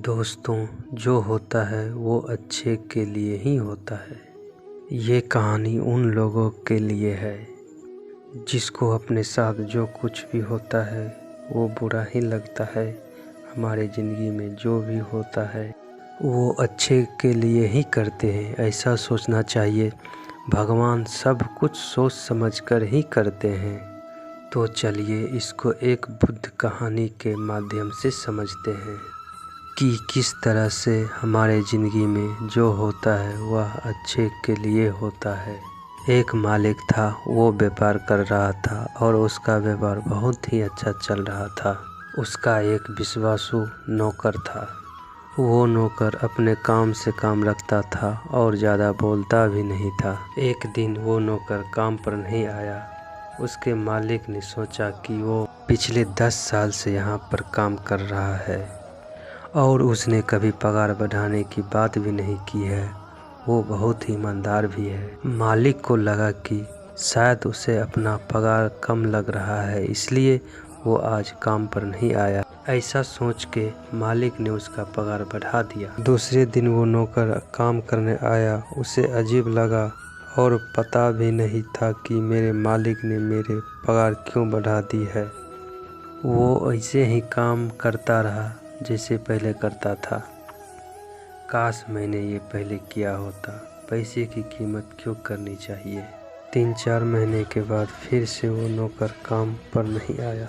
दोस्तों, जो होता है वो अच्छे के लिए ही होता है। ये कहानी उन लोगों के लिए है जिसको अपने साथ जो कुछ भी होता है वो बुरा ही लगता है। हमारे ज़िंदगी में जो भी होता है वो अच्छे के लिए ही करते हैं, ऐसा सोचना चाहिए। भगवान सब कुछ सोच समझ कर ही करते हैं। तो चलिए इसको एक बुद्ध कहानी के माध्यम से समझते हैं कि किस तरह से हमारे ज़िंदगी में जो होता है वह अच्छे के लिए होता है। एक मालिक था, वो व्यापार कर रहा था और उसका व्यापार बहुत ही अच्छा चल रहा था। उसका एक विश्वासु नौकर था। वो नौकर अपने काम से काम रखता था और ज़्यादा बोलता भी नहीं था। एक दिन वो नौकर काम पर नहीं आया। उसके मालिक ने सोचा कि वो पिछले 10 साल से यहाँ पर काम कर रहा है और उसने कभी पगार बढ़ाने की बात भी नहीं की है। वो बहुत ही ईमानदार भी है। मालिक को लगा कि शायद उसे अपना पगार कम लग रहा है, इसलिए वो आज काम पर नहीं आया। ऐसा सोच के मालिक ने उसका पगार बढ़ा दिया। दूसरे दिन वो नौकर काम करने आया। उसे अजीब लगा और पता भी नहीं था कि मेरे मालिक ने मेरे पगार क्यों बढ़ा दी है। वो ऐसे ही काम करता रहा जैसे पहले करता था। काश मैंने ये पहले किया होता। पैसे की कीमत क्यों करनी चाहिए। 3-4 महीने के बाद फिर से वो नौकर काम पर नहीं आया।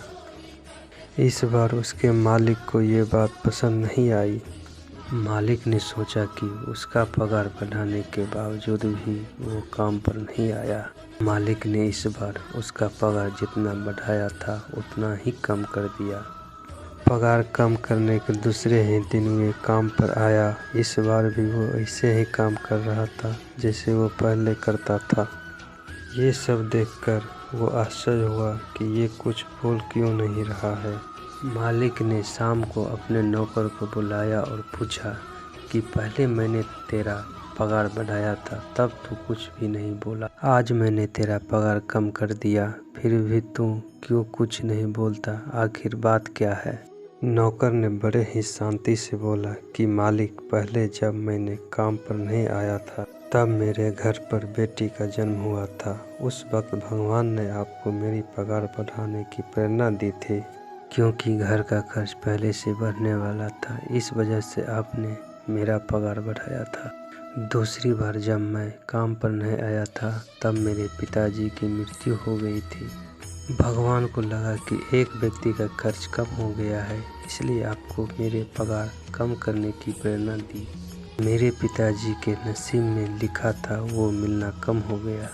इस बार उसके मालिक को ये बात पसंद नहीं आई। मालिक ने सोचा कि उसका पगार बढ़ाने के बावजूद भी वो काम पर नहीं आया। मालिक ने इस बार उसका पगार जितना बढ़ाया था उतना ही कम कर दिया। पगार कम करने के दूसरे ही दिन वे काम पर आया। इस बार भी वो ऐसे ही काम कर रहा था जैसे वो पहले करता था। ये सब देखकर वो आश्चर्य हुआ कि ये कुछ बोल क्यों नहीं रहा है। मालिक ने शाम को अपने नौकर को बुलाया और पूछा कि पहले मैंने तेरा पगार बढ़ाया था तब तू कुछ भी नहीं बोला। आज मैंने तेरा पगार कम कर दिया, फिर भी तू क्यों कुछ नहीं बोलता। आखिर बात क्या है। नौकर ने बड़े ही शांति से बोला कि मालिक, पहले जब मैंने काम पर नहीं आया था तब मेरे घर पर बेटी का जन्म हुआ था। उस वक्त भगवान ने आपको मेरी पगार बढ़ाने की प्रेरणा दी थी, क्योंकि घर का खर्च पहले से बढ़ने वाला था। इस वजह से आपने मेरा पगार बढ़ाया था। दूसरी बार जब मैं काम पर नहीं आया था तब मेरे पिताजी की मृत्यु हो गई थी। भगवान को लगा कि एक व्यक्ति का खर्च कम हो गया है, इसलिए आपको मेरे पगार कम करने की प्रेरणा दी। मेरे पिताजी के नसीब में लिखा था वो मिलना कम हो गया।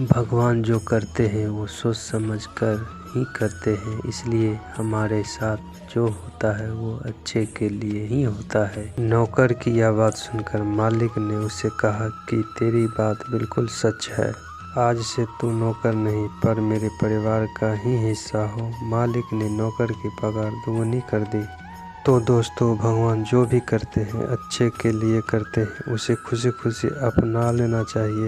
भगवान जो करते हैं वो सोच समझ कर ही करते हैं, इसलिए हमारे साथ जो होता है वो अच्छे के लिए ही होता है। नौकर की यह बात सुनकर मालिक ने उसे कहा कि तेरी बात बिल्कुल सच है। आज से तू नौकर नहीं पर मेरे परिवार का ही हिस्सा हो। मालिक ने नौकर की पगार दोगुनी कर दी। तो दोस्तों, भगवान जो भी करते हैं अच्छे के लिए करते हैं, उसे खुशी खुशी अपना लेना चाहिए।